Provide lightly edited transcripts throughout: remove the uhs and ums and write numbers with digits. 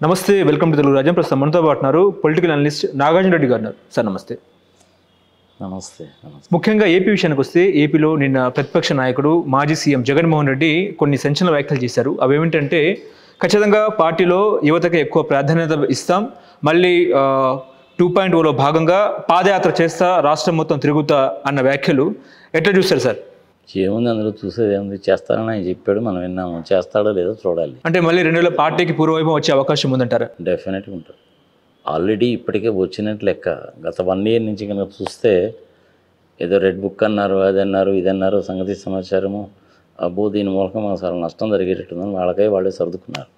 నమస్తే, welcome to Telugu రాజ్యం. ప్రస్తుతం మనతో పాటున్నారు పొలిటికల్ అనలిస్ట్ నాగార్జున రెడ్డి గారు. సార్ నమస్తే. నమస్తే. ముఖ్యంగా ఏపీ విషయానికి వస్తే, ఏపీలో నిన్న ప్రతిపక్ష నాయకుడు మాజీ సీఎం జగన్మోహన్ రెడ్డి కొన్ని సంచలన వ్యాఖ్యలు చేశారు. అవేమిటంటే, ఖచ్చితంగా పార్టీలో యువతకి ఎక్కువ ప్రాధాన్యత ఇస్తాం, మళ్ళీ 2.0లో భాగంగా పాదయాత్ర చేస్తా, రాష్ట్రం మొత్తం తిరుగుతా అన్న వ్యాఖ్యలు ఎట్లా చూస్తారు సార్? ఏముంది అందులో చూసేది ఏముంది, చేస్తారని ఆయన చెప్పాడు, మనం విన్నాము. చేస్తాడో లేదో చూడాలి. అంటే మళ్ళీ 2 పార్టీకి పూర్వవైపు వచ్చే అవకాశం ఉందంటారా? డెఫినెట్గా ఉంటుంది. ఆల్రెడీ ఇప్పటికే వచ్చినట్టు లెక్క. గత 1 year నుంచి కనుక చూస్తే ఏదో రెడ్ బుక్ అన్నారు, అది అన్నారు, ఇది అన్నారు, సంగతి సమాచారము, అబ్బో దీని మూలకం అసలు నష్టం జరిగేటట్టుందని వాళ్ళకై వాళ్ళే సర్దుకున్నారు.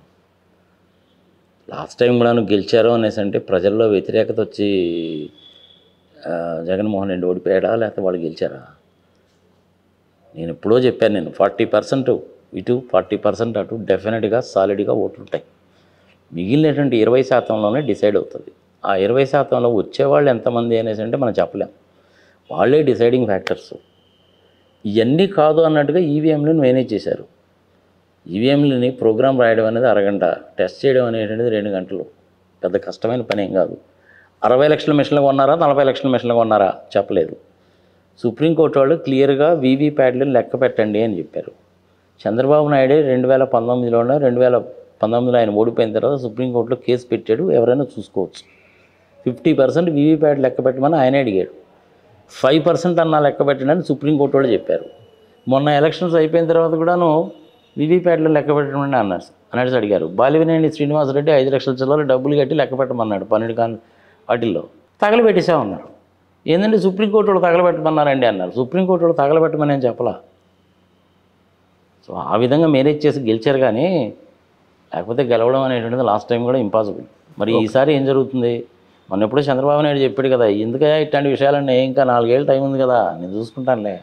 లాస్ట్ టైం కూడా గెలిచారు అనేసి అంటే ప్రజల్లో వ్యతిరేకత వచ్చి జగన్మోహన్ రెడ్డి ఓడిపోయాడా లేకపోతే వాళ్ళు గెలిచారా? నేను ఎప్పుడో చెప్పాను, 40% ఇటు 40% అటు డెఫినెట్గా సాలిడ్గా ఓట్లు ఉంటాయి. మిగిలినటువంటి 20%లోనే డిసైడ్ అవుతుంది. ఆ 20%లో వచ్చేవాళ్ళు ఎంతమంది అనేసి అంటే మనం చెప్పలేం. వాళ్ళే డిసైడింగ్ ఫ్యాక్టర్స్. ఇవన్నీ కాదు అన్నట్టుగా ఈవీఎంలను మేనేజ్ చేశారు. ఈవీఎంలని ప్రోగ్రామ్ రాయడం అనేది అరగంట, టెస్ట్ చేయడం అనేటువంటిది 2 గంటలు. పెద్ద కష్టమైన పని ఏం కాదు. 60 లక్షల మిషన్లు కొన్నారా, 40 లక్షల మిషన్లు కొన్నారా చెప్పలేదు. సుప్రీంకోర్టు వాళ్ళు క్లియర్గా వీవీప్యాట్లను లెక్క పెట్టండి అని చెప్పారు. చంద్రబాబు నాయుడు 2019లోనే 2019లో ఆయన ఓడిపోయిన తర్వాత సుప్రీంకోర్టులో కేసు పెట్టాడు, ఎవరైనా చూసుకోవచ్చు. 50% వీవీప్యాట్ లెక్క పెట్టమని ఆయనే అడిగాడు. 5% అన్నా లెక్క పెట్టండి అని సుప్రీంకోర్టు వాళ్ళు చెప్పారు. మొన్న ఎలక్షన్స్ అయిపోయిన తర్వాత కూడాను వీవీప్యాట్లో లెక్క పెట్టమని అనేసి అడిగారు. బాలినేని శ్రీనివాసరెడ్డి 5 లక్షల చిల్లర డబ్బులు కట్టి లెక్క పెట్టమన్నాడు. 12 వాటిల్లో తగలబెట్టేసామన్నారు. ఏంటంటే సుప్రీంకోర్టు వాళ్ళు తగలబెట్టమన్నారండి అన్నారు. సుప్రీంకోర్టు వాళ్ళు తగలబెట్టమని నేను చెప్పలా. సో ఆ విధంగా మేనేజ్ చేసి గెలిచారు, కానీ లేకపోతే గెలవడం అనేటువంటిది లాస్ట్ టైం కూడా ఇంపాసిబుల్. మరి ఈసారి ఏం జరుగుతుంది? మొన్న ఎప్పుడో చంద్రబాబు నాయుడు చెప్పాడు కదా, ఎందుకయ్యా ఇట్లాంటి విషయాలన్నీ, ఇంకా 4 ఏళ్ళు టైం ఉంది కదా, నేను చూసుకుంటానులే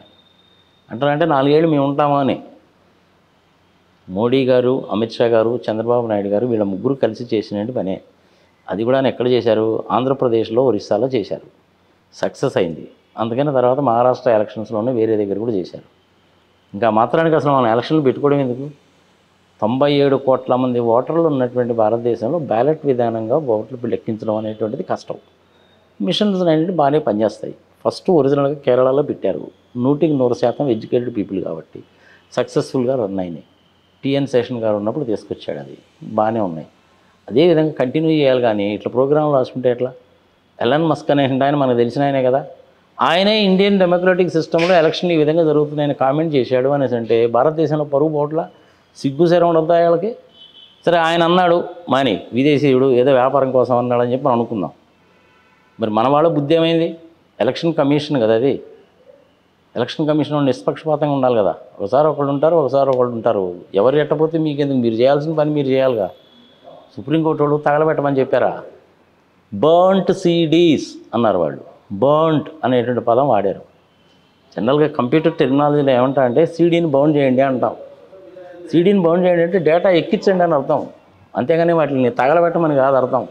అంటారంటే 4 ఏళ్ళు మేము ఉంటామా అని. మోడీ గారు, అమిత్ షా గారు, చంద్రబాబు నాయుడు గారు వీళ్ళ ముగ్గురు కలిసి చేసినట్టు పనే. అది కూడా ఎక్కడ చేశారు? ఆంధ్రప్రదేశ్లో, ఒరిస్సాలో చేశారు. సక్సెస్ అయింది. అందుకని తర్వాత మహారాష్ట్ర ఎలక్షన్స్లోనే వేరే దగ్గర కూడా చేశారు. ఇంకా మాత్రానికి అసలు మనం ఎలక్షన్లు పెట్టుకోవడం ఎందుకు? 97 కోట్ల మంది ఓటర్లు ఉన్నటువంటి భారతదేశంలో బ్యాలెట్ విధానంగా ఓట్లు లెక్కించడం అనేటువంటిది కష్టం. మిషన్స్ అనేవి బాగానే పనిచేస్తాయి. ఫస్ట్ ఒరిజినల్గా కేరళలో పెట్టారు. 100% ఎడ్యుకేటెడ్ పీపుల్ కాబట్టి సక్సెస్ఫుల్గా రన్ అయినాయి. టిఎన్ శేషన్ గారు ఉన్నప్పుడు తీసుకొచ్చాడు, అది బాగానే ఉన్నాయి. అదేవిధంగా కంటిన్యూ చేయాలి, కానీ ఇట్లా ప్రోగ్రాంలు రాసుకుంటే ఎట్లా? ఎలన్ మస్క్ అనే ఆయన మనకు తెలిసిన ఆయనే కదా, ఆయనే ఇండియన్ డెమోక్రటిక్ సిస్టంలో ఎలక్షన్లు ఈ విధంగా జరుగుతున్నాయని కామెంట్ చేశాడు అనేసి అంటే భారతదేశంలో పరువు పోట్ల సిగ్గు శరం ఉండద్దా వాళ్ళకి? సరే ఆయన అన్నాడు, మాని విదేశీయుడు ఏదో వ్యాపారం కోసం అన్నాడని చెప్పి మనం అనుకుందాం. మరి మన వాళ్ళ బుద్ధి ఏమైంది? ఎలక్షన్ కమిషన్ కదా అది. ఎలక్షన్ కమిషన్ నిష్పక్షపాతంగా ఉండాలి కదా. ఒకసారి ఒకళ్ళు ఉంటారు, ఒకసారి ఒకళ్ళు ఉంటారు. ఎవరు ఎట్టపోతే మీకెందుకు? మీరు చేయాల్సిన పని మీరు చేయాలిగా. సుప్రీంకోర్టు వాళ్ళు తగలబెట్టమని చెప్పారా? బర్న్ట్ సీడీస్ అన్నారు వాళ్ళు. బర్న్ట్ అనేటువంటి పదం వాడారు. జనరల్గా కంప్యూటర్ టెక్నాలజీలో ఏమంటా అంటే సీడీని బౌండ్ చేయండి అంటాం. సీడీని బౌండ్ చేయండి అంటే డేటా ఎక్కించండి అని అర్థం, అంతేగాని వాటిని తగలబెట్టమని కాదు అర్థం.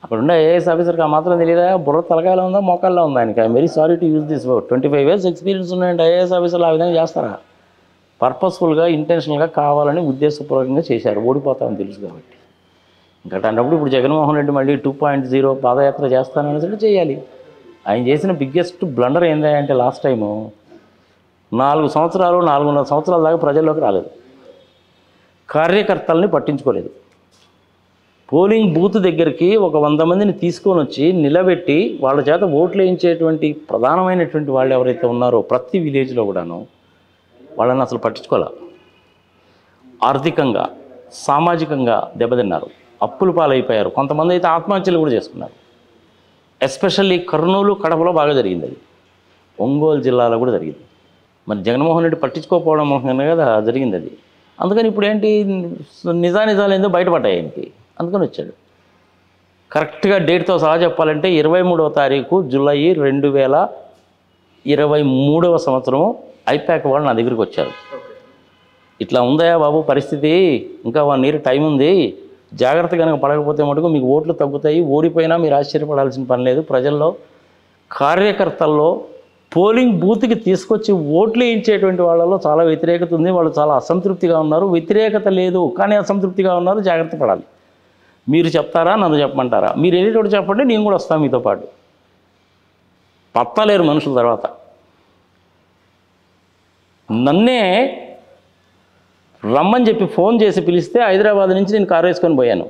అక్కడ ఉండే ఐఏఎస్ ఆఫీసర్కి ఆ మాత్రం తెలియదా? బుర్ర తలకాయలో ఉందా, మోకాల్లో ఉందా? ఆయనకి I very sorry to use this word. 25 years experience ఉన్నాయంటే ఐఏఎస్ ఆఫీసర్లు ఆ విధంగా చేస్తారా? పర్పస్ఫుల్గా, ఇంటెన్షనల్గా కావాలని ఉద్దేశపూర్వకంగా చేశారు. ఓడిపోతామని తెలుసు కాబట్టి. ఇంకా అన్నప్పుడు ఇప్పుడు జగన్మోహన్ రెడ్డి మళ్ళీ 2.0 పాదయాత్ర చేస్తానని చేయాలి. ఆయన చేసిన బిగ్గెస్ట్ బ్లండర్ ఏంటంటే లాస్ట్ టైము 4 సంవత్సరాలు, 4.5 సంవత్సరాల దాకా ప్రజల్లోకి రాలేదు. కార్యకర్తల్ని పట్టించుకోలేదు. పోలింగ్ బూత్ దగ్గరికి ఒక 100 మందిని తీసుకొని వచ్చి నిలబెట్టి వాళ్ళ చేత ఓట్లు వేయించేటువంటి ప్రధానమైనటువంటి వాళ్ళు ఎవరైతే ఉన్నారో ప్రతి విలేజ్లో కూడాను వాళ్ళని అసలు పట్టించుకోలే. ఆర్థికంగా, సామాజికంగా దెబ్బతిన్నారు, అప్పులు పాలైపోయారు. కొంతమంది అయితే ఆత్మహత్యలు కూడా చేసుకున్నారు. ఎస్పెషల్లీ కర్నూలు, కడపలో బాగా జరిగింది. అది ఒంగోలు జిల్లాలో కూడా జరిగింది. మరి జగన్మోహన్ రెడ్డి పట్టించుకోకపోవడం మూలంగానే కదా జరిగింది అది. అందుకని ఇప్పుడు ఏంటి, నిజాలు ఏందో బయటపడ్డాయి ఆయనకి, అందుకని వచ్చాడు. కరెక్ట్గా డేట్తో సహా చెప్పాలంటే 23వ తారీఖు జూలై 2023వ సంవత్సరం ఐపాక్ వాళ్ళు నా దగ్గరికి వచ్చారు. ఇట్లా ఉందా బాబు పరిస్థితి, ఇంకా 1 year టైం ఉంది, జాగ్రత్త కనుక పడకపోతే మటుకు మీకు ఓట్లు తగ్గుతాయి, ఓడిపోయినా మీరు ఆశ్చర్యపడాల్సిన పని లేదు. ప్రజల్లో, కార్యకర్తల్లో, పోలింగ్ బూత్కి తీసుకొచ్చి ఓట్లు వేయించేటువంటి వాళ్ళలో చాలా వ్యతిరేకత ఉంది, వాళ్ళు చాలా అసంతృప్తిగా ఉన్నారు. వ్యతిరేకత లేదు కానీ అసంతృప్తిగా ఉన్నారు, జాగ్రత్త పడాలి. మీరు చెప్తారా, నన్ను చెప్పమంటారా? మీరు వెళ్ళేటోడు చెప్పండి, నేను కూడా వస్తాను మీతో పాటు. పత్తలేరు మనుషుల తర్వాత. నన్నే రమ్మని చెప్పి ఫోన్ చేసి పిలిస్తే హైదరాబాద్ నుంచి నేను కారు వేసుకొని పోయాను.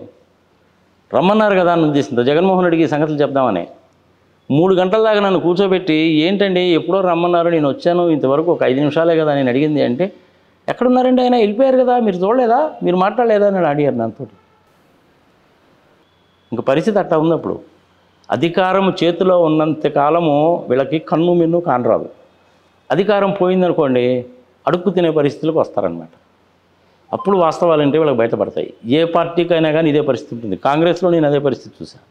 రమ్మన్నారు కదా అని ఉద్దేశంతో జగన్మోహన్ రెడ్డికి ఈ సంగతులు చెప్దామని 3 గంటల దాకా నన్ను కూర్చోబెట్టి, ఏంటండి ఎప్పుడో రమ్మన్నారు, నేను వచ్చాను, ఇంతవరకు ఒక 5 నిమిషాలే కదా నేను అడిగింది అంటే, ఎక్కడున్నారండి ఆయన, వెళ్ళిపోయారు కదా, మీరు చూడలేదా, మీరు మాట్లాడలేదా అని అడిగారు నాతో. ఇంక పరిస్థితి అట్టా ఉంది. అప్పుడు అధికారం చేతిలో ఉన్నంత కాలము వీళ్ళకి కన్ను మిన్ను కానరాదు. అధికారం పోయిందనుకోండి అడుక్కు తినే పరిస్థితులకు వస్తారనమాట. అప్పుడు వాస్తవాలంటే వీళ్ళకి బయటపడతాయి. ఏ పార్టీకైనా కానీ ఇదే పరిస్థితి ఉంటుంది. కాంగ్రెస్లో నేను అదే పరిస్థితి చూశాను,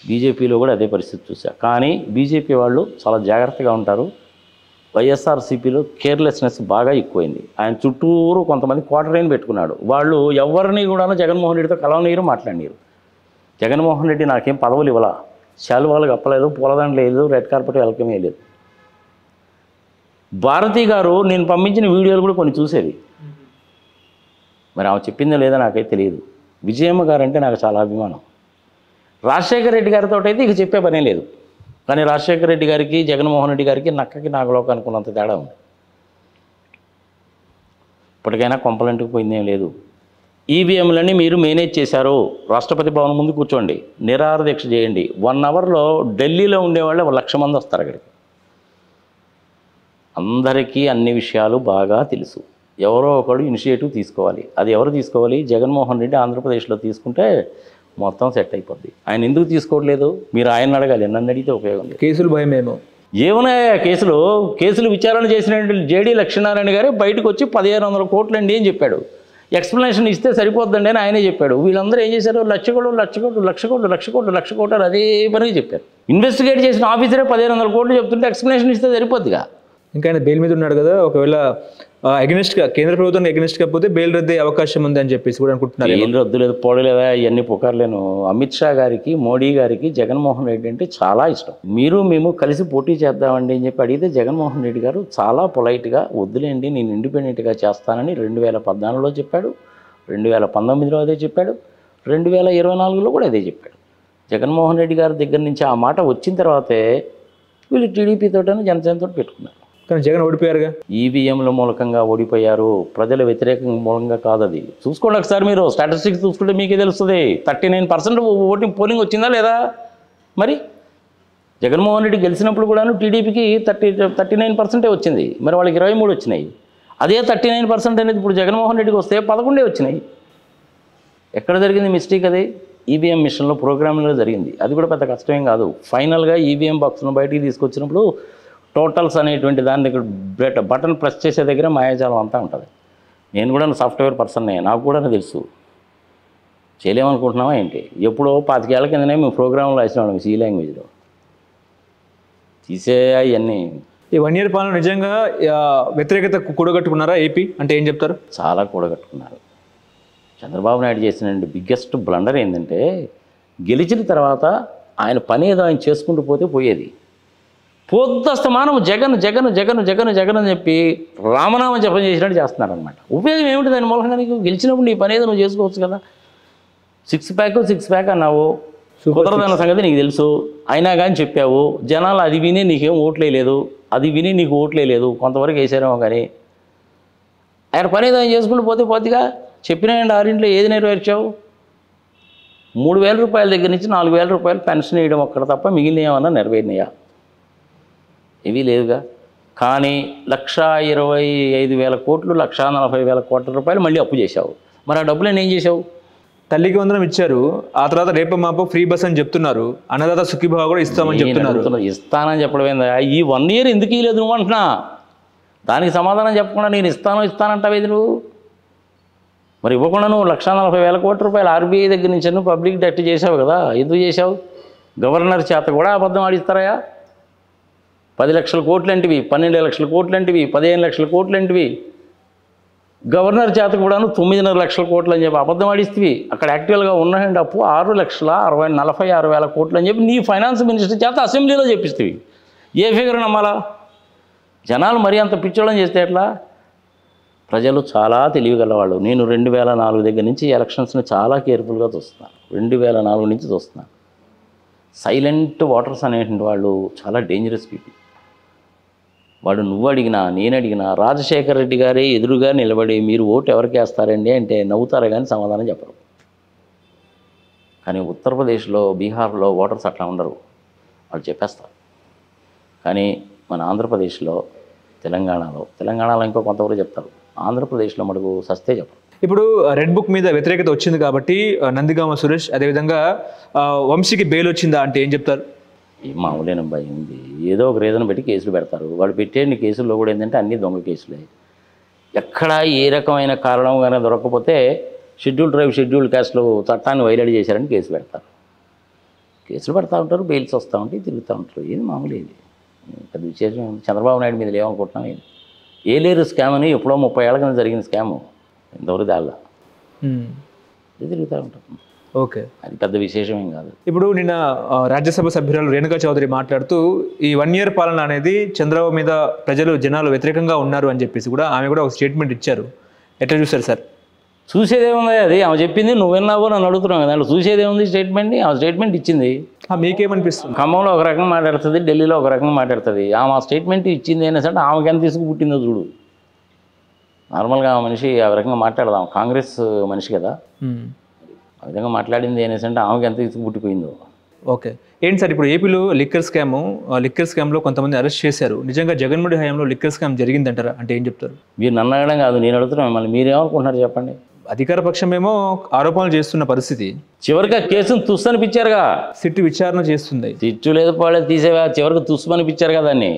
బీజేపీలో కూడా అదే పరిస్థితి చూశాను. కానీ బీజేపీ వాళ్ళు చాలా జాగ్రత్తగా ఉంటారు. వైఎస్ఆర్సీపీలో కేర్లెస్నెస్ బాగా ఎక్కువైంది. ఆయన చుట్టూరు కొంతమంది క్వార్టరైన్ పెట్టుకున్నాడు. వాళ్ళు ఎవరిని కూడా జగన్మోహన్ రెడ్డితో కలవనీరు, మాట్లాడినారు. జగన్మోహన్ రెడ్డి నాకేం పదవులు ఇవ్వాలా, శాలువాలు కప్పలేదు, పూలదండ లేదు, రెడ్ కార్పెట్ వెల్కమ్ వేయలేదు. భారతి గారు నేను పంపించిన వీడియోలు కూడా కొన్ని చూసేది. మరి ఆమె చెప్పిందో లేదో నాకైతే తెలియదు. విజయమ్మ గారు అంటే నాకు చాలా అభిమానం. రాజశేఖర రెడ్డి గారితో అయితే ఇక చెప్పే పనే లేదు. కానీ రాజశేఖర రెడ్డి గారికి, జగన్మోహన్ రెడ్డి గారికి నక్కకి నాగలోకి అనుకున్నంత తేడా ఉంది. ఇప్పటికైనా కొంపలంటికి పోయిందేం లేదు. ఈవీఎంలన్నీ మీరు మేనేజ్ చేశారు. రాష్ట్రపతి భవన్ ముందు కూర్చోండి, నిరాహార దీక్ష చేయండి. 1 అవర్లో ఢిల్లీలో ఉండేవాళ్ళే 1,00,000 మంది వస్తారు అక్కడికి. అందరికీ అన్ని విషయాలు బాగా తెలుసు. ఎవరో ఒకడు ఇనిషియేటివ్ తీసుకోవాలి. అది ఎవరు తీసుకోవాలి? జగన్మోహన్ రెడ్డి ఆంధ్రప్రదేశ్లో తీసుకుంటే మొత్తం సెట్ అయిపోద్ది. ఆయన ఎందుకు తీసుకోవట్లేదు మీరు ఆయన అడగాలి, నన్ను అడిగితే ఉపయోగం లేదు. కేసులు భయమేమో. ఏమున్నాయా కేసులు విచారణ చేసిన జేడీ లక్ష్మీనారాయణ గారే బయటకు వచ్చి 1,500 కోట్లండి అని చెప్పాడు. ఎక్స్ప్లెనేషన్ ఇస్తే సరిపోద్దండి అని ఆయనే చెప్పాడు. వీళ్ళందరూ ఏం చేశారు? లక్ష కోట్లు అదే పని చెప్పారు. ఇన్వెస్టిగేట్ చేసిన ఆఫీసరే 1,500 కోట్లు చెప్తుంటే ఎక్స్ప్లెనేషన్ ఇస్తే సరిపోద్దిగా. ఇంకా ఆయన బెయిల్ మీద ఉన్నాడు కదా, ఒకవేళ అగెనిస్ట్గా కేంద్ర ప్రభుత్వం అగెనిస్ట్ కాకపోతే బెయిల్ రద్దే అవకాశం ఉంది అని చెప్పేసి కూడా అనుకుంటున్నారు. బెయిల్ రద్దు లేదు, పోడలేదా, ఇవన్నీ పుకార్లేను. అమిత్ షా గారికి, మోడీ గారికి జగన్మోహన్ రెడ్డి అంటే చాలా ఇష్టం. మేము కలిసి పోటీ చేద్దామండి అని చెప్పి అడిగితే జగన్మోహన్ రెడ్డి గారు చాలా పొలైట్గా వద్దులేండి నేను ఇండిపెండెంట్గా చేస్తానని 2014లో చెప్పాడు, 2019లో అదే చెప్పాడు, 2024లో కూడా అదే చెప్పాడు. జగన్మోహన్ రెడ్డి గారి దగ్గర నుంచి ఆ మాట వచ్చిన తర్వాతే వీళ్ళు టీడీపీతోటని జనసేనతో పెట్టుకున్నారు. కానీ జగన్ ఓడిపోయారుగా. ఈవీఎంల మూలకంగా ఓడిపోయారు, ప్రజల వ్యతిరేకం మూలంగా కాదు. అది చూసుకోండి ఒకసారి, మీరు స్టాటిస్టిక్స్ చూసుకుంటే మీకే తెలుస్తుంది. 39% ఓటింగ్ పోలింగ్ వచ్చిందా లేదా? మరి జగన్మోహన్ రెడ్డి గెలిచినప్పుడు కూడాను టీడీపీకి 39% వచ్చింది. మరి వాళ్ళకి 23 వచ్చినాయి. అదే 39% అనేది ఇప్పుడు జగన్మోహన్ రెడ్డికి వస్తే 11 వచ్చినాయి. ఎక్కడ జరిగింది మిస్టేక్? అది ఈవీఎం మిషన్లో ప్రోగ్రామింగ్లో జరిగింది. అది కూడా పెద్ద కష్టమేం కాదు. ఫైనల్గా ఈవీఎం బాక్స్ను బయటికి తీసుకొచ్చినప్పుడు టోటల్స్ అనేటువంటి దాని దగ్గర బటన్ ప్రెస్ చేసే దగ్గర మాయాజాలం అంతా ఉంటుంది. నేను కూడా సాఫ్ట్వేర్ పర్సన్నే, నాకు కూడా తెలుసు. చేయలేమనుకుంటున్నావా ఏంటి? ఎప్పుడో 25 ఏళ్ల కిందనే మేము ప్రోగ్రాంలో రాసినాం సి లాంగ్వేజ్లో. తీసే అవన్నీ. ఈ 1 ఇయర్ పాలన నిజంగా వ్యతిరేకత కూడగట్టుకున్నారా ఏపీ అంటే ఏం చెప్తారు? చాలా కూడగట్టుకున్నారు. చంద్రబాబు నాయుడు చేసిన బిగ్గెస్ట్ బ్లండర్ ఏంటంటే, గెలిచిన తర్వాత ఆయన పని ఏదో ఆయన చేసుకుంటూ పోయేది. పొద్దుస్తమానం జగన్ జగన్ జగన్ జగన్ జగన్ అని చెప్పి రామనామం జపం చేసినట్టు చేస్తున్నారనమాట. ఉపయోగం ఏమిటి దాని మూలంగా? నీకు గెలిచినప్పుడు నీ పని ఏదో నువ్వు చేసుకోవచ్చు కదా. 6 ప్యాక్ అన్నావు, కుదరదన్న సంగతి నీకు తెలుసు, అయినా కానీ చెప్పావు. జనాలు అది విని నీకేం ఓట్లేదు, అది విని నీకు ఓట్లేదు, కొంతవరకు వేసారేమో. కానీ ఆయన పని ఏదో ఆయన చేసుకుంటూ పోతేగా చెప్పిన 6 ఏది నెరవేర్చావు? 3,000 రూపాయల దగ్గర నుంచి 4,000 రూపాయలు పెన్షన్ వేయడం ఒక్కడ తప్ప మిగిలిన ఏమన్నా నెరవేరినాయా? ఇవి లేవుగా. కానీ 1,25,000 కోట్లు, 1,40,000 కోట్ల రూపాయలు మళ్ళీ అప్పు చేశావు. మరి ఆ డబ్బులు ఏం చేసావు? తల్లికి వందనం ఇచ్చారు, ఆ తర్వాత రేపు మాపో ఫ్రీ బస్ అని చెప్తున్నారు, అన్నదాత సుఖీభావ కూడా ఇస్తామని చెప్తున్నారు. ఇస్తానని చెప్పడం ఏందా? ఈ 1 ఇయర్ ఎందుకు ఇవ్వలేదు నువ్వు అంటున్నా? దానికి సమాధానం చెప్పకుండా నేను ఇస్తానంటావేది నువ్వు? మరి ఇవ్వకుండా నువ్వు 1,40,000 కోట్ల రూపాయలు ఆర్బీఐ దగ్గర నుంచి నువ్వు పబ్లిక్ డెట్ చేసావు కదా. ఎందుకు చేసావు? గవర్నర్ చేత కూడా అబద్ధం ఆడిస్తారా? 10 లక్షల కోట్లంటివి, 12 లక్షల కోట్లంటివి, 15 లక్షల కోట్లంటివి. గవర్నర్ చేత కూడాను 9.5 లక్షల కోట్లు అని చెప్పి అబద్ధం ఆడిస్తేవి. అక్కడ యాక్చువల్గా ఉన్న అప్పు 6,46,000 కోట్లు అని చెప్పి నీ ఫైనాన్స్ మినిస్టర్ చేత అసెంబ్లీలో చెప్పిస్తేవి. ఏ ఫిగర్ నమ్మాలా? జనాలు మరీ అంత పిచ్చోళం చేస్తే ఎట్లా? ప్రజలు చాలా తెలివిగలవాళ్ళు. నేను 2004 దగ్గర నుంచి ఎలక్షన్స్ని చాలా కేర్ఫుల్గా చూస్తున్నాను. 2004 నుంచి చూస్తున్నాను. సైలెంట్ ఓటర్స్ అనేటువంటి వాళ్ళు చాలా డేంజరస్ పీపుల్. వాడు నువ్వు అడిగినా నేను అడిగినా రాజశేఖర రెడ్డి గారే ఎదురుగా నిలబడి మీరు ఓటు ఎవరికి వేస్తారండి అంటే నవ్వుతారే కానీ సమాధానం చెప్పరు. కానీ ఉత్తరప్రదేశ్లో, బీహార్లో ఓటర్స్ అట్లా ఉండరు, వాళ్ళు చెప్పేస్తారు. కానీ మన ఆంధ్రప్రదేశ్లో, తెలంగాణలో ఇంకో కొంతవరకు చెప్తారు. ఆంధ్రప్రదేశ్లో మటుకు సస్తే చెప్పరు. ఇప్పుడు రెడ్ బుక్ మీద వ్యతిరేకత వచ్చింది కాబట్టి నందిగామ సురేష్, అదేవిధంగా వంశీకి బెయిల్ వచ్చిందా అంటే ఏం చెప్తారు? మామూలేనబ్బా, ఉంది ఏదో ఒక రీజన్ పెట్టి కేసులు పెడతారు. వాడు పెట్టే కేసుల్లో కూడా ఏంటంటే అన్ని దొంగ కేసులే. ఎక్కడా ఏ రకమైన కారణం కానీ దొరకకపోతే షెడ్యూల్ ట్రైబ్, షెడ్యూల్ క్యాస్ట్లో చట్టాన్ని వైలేట్ చేశారని కేసు పెడతారు. కేసులు పెడతా ఉంటారు, బెయిల్స్ వస్తూ ఉంటాయి, తిరుగుతూ ఉంటారు. ఏది మామూలు, ఇది పెద్ద విశేషం. చంద్రబాబు నాయుడు మీద ఏమనుకుంటున్నాం? ఇది ఏలేరు స్కామ్ అని ఎప్పుడో 30 ఏళ్ళ కింద జరిగిన స్కాము, ఇంతవరకు దాల్లా తిరుగుతూ ఉంటాం. ఓకే, అది పెద్ద విశేషం ఏం కాదు. ఇప్పుడు నిన్న రాజ్యసభ సభ్యురాలు రేణుకా చౌదరి మాట్లాడుతూ ఈ 1 year పాలన అనేది చంద్రబాబు మీద జనాలు వ్యతిరేకంగా ఉన్నారు అని చెప్పేసి కూడా ఆమె కూడా ఒక స్టేట్మెంట్ ఇచ్చారు. ఎట్లా చూస్తారు సార్? చూసేదేముంది, అది ఆమె చెప్పింది, నువ్వు విన్నావో నన్ను అడుగుతున్నావు కదా. చూసేదేముంది, స్టేట్మెంట్ని ఆమె స్టేట్మెంట్ ఇచ్చింది. మీకేమనిపిస్తుంది? ఖమ్మంలో ఒక రకంగా మాట్లాడుతుంది, ఢిల్లీలో ఒక రకంగా మాట్లాడుతుంది. ఆమె స్టేట్మెంట్ ఇచ్చింది అయినా సరే ఆమెకి ఎంత తీసుకు పుట్టిందో చూడు. నార్మల్గా ఆ మనిషి ఆ రకంగా మాట్లాడదాం, కాంగ్రెస్ మనిషి కదా, ఆ విధంగా మాట్లాడింది అనేసి అంటే ఆమెకి ఎంత తీసుకు పుట్టిపోయిందో. ఓకే, ఏంటి సార్ ఇప్పుడు ఏపీలో లిక్కర్ స్కామ్లో కొంతమంది అరెస్ట్ చేశారు. నిజంగా జగన్మోహన్ హయాంలో లిక్కర్ స్కామ్ జరిగిందంటారా అంటే ఏం చెప్తారు? మీరు నన్ను అడగడం కాదు, నేను అడుగుతున్నాను మిమ్మల్ని. మీరేమనుకుంటున్నారు చెప్పండి? అధికార పక్షమేమో ఆరోపణలు చేస్తున్న పరిస్థితి, చివరికి ఆ కేసును తుస్సనిపించారుగా. సిట్ విచారణ చేస్తుంది. తిట్టు లేదు పాడే తీసేవా, చివరికి తుస్సనిపించారు కదా దాన్ని.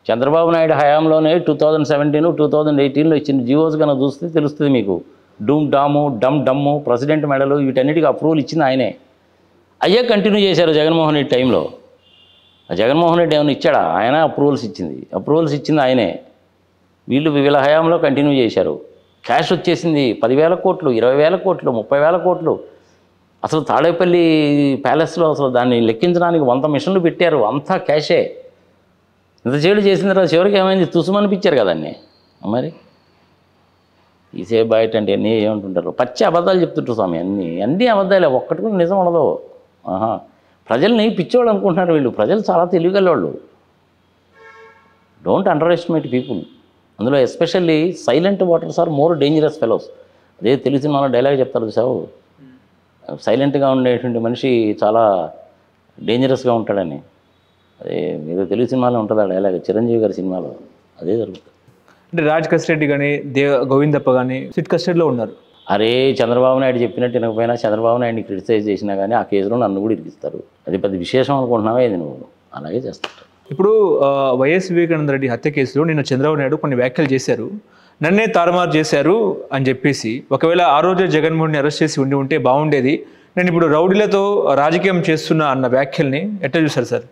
చంద్రబాబు నాయుడు హయాంలోనే 2017, 2018లో ఇచ్చిన జీవోస్ కన్నా చూస్తే తెలుస్తుంది మీకు. డూమ్ డాము, డమ్ము, ప్రెసిడెంట్ మెడలు, వీటన్నిటికీ అప్రూవల్ ఇచ్చింది ఆయనే. అయ్యే కంటిన్యూ చేశారు జగన్మోహన్ రెడ్డి టైంలో. జగన్మోహన్ రెడ్డి ఏమైనా ఇచ్చాడా? ఆయన అప్రూవల్స్ ఇచ్చింది ఆయనే. వీళ్ళ హయాంలో కంటిన్యూ చేశారు. క్యాష్ వచ్చేసింది 10,000 కోట్లు, 20,000 కోట్లు, 30,000 కోట్లు. అసలు తాడేపల్లి ప్యాలెస్లో అసలు దాన్ని లెక్కించడానికి 100 మిషన్లు పెట్టారు, అంతా క్యాషే. ఇంత చేడు చేసిన తర్వాత చివరికి ఏమైంది? తుసుమనిపించారు కదండి. మరి ఈసే బయట అంటే అన్నీ ఏమంటుంటారు, పచ్చి అబద్ధాలు చెప్తుంటారు స్వామి. అన్నీ అబద్ధాలే, ఒక్కటి కూడా నిజం ఉండదు. ప్రజల్ని పిచ్చోళ్ళు అనుకుంటున్నారు వీళ్ళు. ప్రజలు చాలా తెలివిగలవాళ్ళు. Don't underestimate people. అందులో especially silent voters are more dangerous fellows. అదే తెలిసి మన డైలాగ్ చెప్తారు చూసావు, సైలెంట్గా ఉండేటువంటి మనిషి చాలా డేంజరస్గా ఉంటాడని. అదే మీరు తెలుగు సినిమాలో ఉంటుంది ఆ డైలాగ్, చిరంజీవి గారి సినిమాలో అదే జరుగుతుంది. అంటే రాజ్ కస్టడీ కానీ గోవిందప్ప కానీ సిట్ కస్టడీలో ఉన్నారు. అరే చంద్రబాబు నాయుడు చెప్పినట్టు వినకపోయినా, చంద్రబాబు నాయుడిని క్రిటిసైజ్ చేసినా కానీ ఆ కేసులో నన్ను కూడా ఇరికిస్తారు. అది పెద్ద విశేషం అనుకుంటున్నావా ఇది? నువ్వు అలాగే చేస్తావు. ఇప్పుడు వైఎస్ వివేకానంద రెడ్డి హత్య కేసులో నిన్న చంద్రబాబు నాయుడు కొన్ని వ్యాఖ్యలు చేశారు. నన్నే తారుమారు చేశారు అని చెప్పేసి, ఒకవేళ ఆ రోజే జగన్మోహన్ని అరెస్ట్ చేసి ఉంటే బాగుండేది, నేను ఇప్పుడు రౌడీలతో రాజకీయం చేస్తున్నా అన్న వ్యాఖ్యల్ని ఎట్లా చూశారు సార్?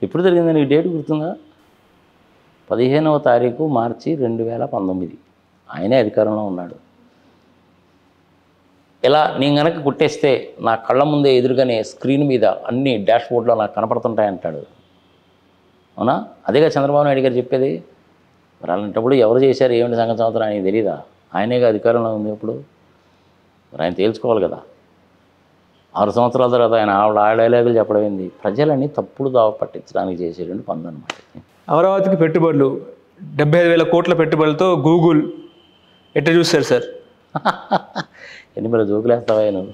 ఎప్పుడు జరిగింది నీకు డేట్ గుర్తుందా? 15వ తారీఖు మార్చి 2019. ఆయనే అధికారంలో ఉన్నాడు. ఇలా నేను కనుక కుట్టేస్తే నా కళ్ళ ముందే ఎదురుగానే స్క్రీన్ మీద అన్ని డాష్ బోర్డ్లో నాకు కనపడుతుంటాయంటాడు. అవునా? అదేగా చంద్రబాబు నాయుడు గారు చెప్పేది. మరి అలాంటప్పుడు ఎవరు చేశారు, ఏమిటి సంగతి సంవత్సరం ఆయనకి తెలీదా? ఆయనేగా అధికారంలో ఉంది ఇప్పుడు. మరి ఆయన తేల్చుకోవాలి కదా. 6 సంవత్సరాల తర్వాత ఆయన ఆ డైలాగులు చెప్పడం ఏంది? ప్రజలని తప్పుడు దావ పట్టించడానికి చేసేటువంటి పనులు అనమాట. అమరావతికి పెట్టుబడులు 75,000 కోట్ల పెట్టుబడులతో గూగుల్ ఎట్లా చూస్తారు సార్? ఎన్ని మరి జోకులేస్తావా నువ్వు?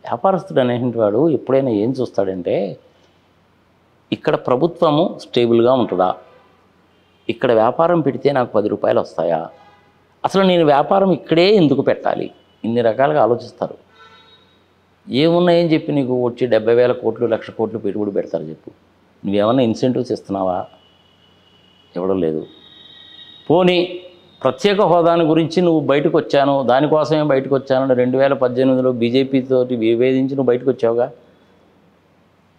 వ్యాపారస్తుడు అనేటువంటి వాడు ఎప్పుడైనా ఏం చూస్తాడంటే, ఇక్కడ ప్రభుత్వము స్టేబుల్గా ఉంటుందా, ఇక్కడ వ్యాపారం పెడితే నాకు 10 రూపాయలు వస్తాయా, అసలు నేను వ్యాపారం ఇక్కడే ఎందుకు పెట్టాలి, ఇన్ని రకాలుగా ఆలోచిస్తారు. ఏమున్నాయని చెప్పి నీకు వచ్చి 70,000 కోట్లు, 1,00,000 కోట్లు పెట్టుబడి పెడతారు చెప్పు. నువ్వేమన్నా ఇన్సెంటివ్స్ ఇస్తున్నావా? ఇవ్వడం లేదు. పోనీ ప్రత్యేక హోదాని గురించి నువ్వు బయటకు వచ్చాను, దానికోసమే బయటకు వచ్చాను 2018లో బీజేపీతో విభేదించి నువ్వు బయటకు వచ్చావుగా.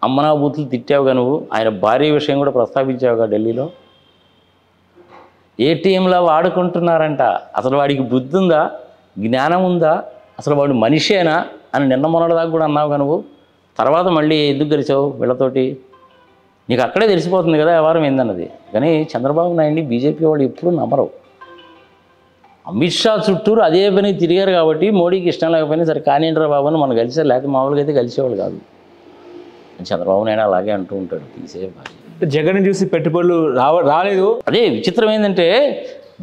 అమ్మనా బూతులు తిట్టావుగా నువ్వు. ఆయన భార్య విషయం కూడా ప్రస్తావించావుగా ఢిల్లీలో. ఏటీఎంలా వాడుకుంటున్నారంట. అసలు వాడికి బుద్ధి ఉందా, జ్ఞానం ఉందా, అసలు వాడు మనిషేనా అని నిన్న మొన్నటిదాకా కూడా అన్నావుగా నువ్వు. తర్వాత మళ్ళీ ఎందుకు గెలిచావు వీళ్ళతోటి? నీకు అక్కడే తెలిసిపోతుంది కదా వ్యవహారం ఏందన్నది. కానీ చంద్రబాబు నాయుడిని బీజేపీ వాళ్ళు ఎప్పుడూ నమ్మరు. అమిత్ షా చుట్టూరు అదే పని తిరిగారు కాబట్టి మోడీకి ఇష్టం లేకపోయినా సరే కానిండ్రా బాబు అని మనం కలిసారు, లేకపోతే మామూలుగా అయితే కలిసేవాళ్ళు కాదు. చంద్రబాబు నాయుడు అలాగే అంటూ ఉంటాడు, తీసే జగన్ చూసి పెట్టుబడులు రాలేదు. అదే విచిత్రం ఏంటంటే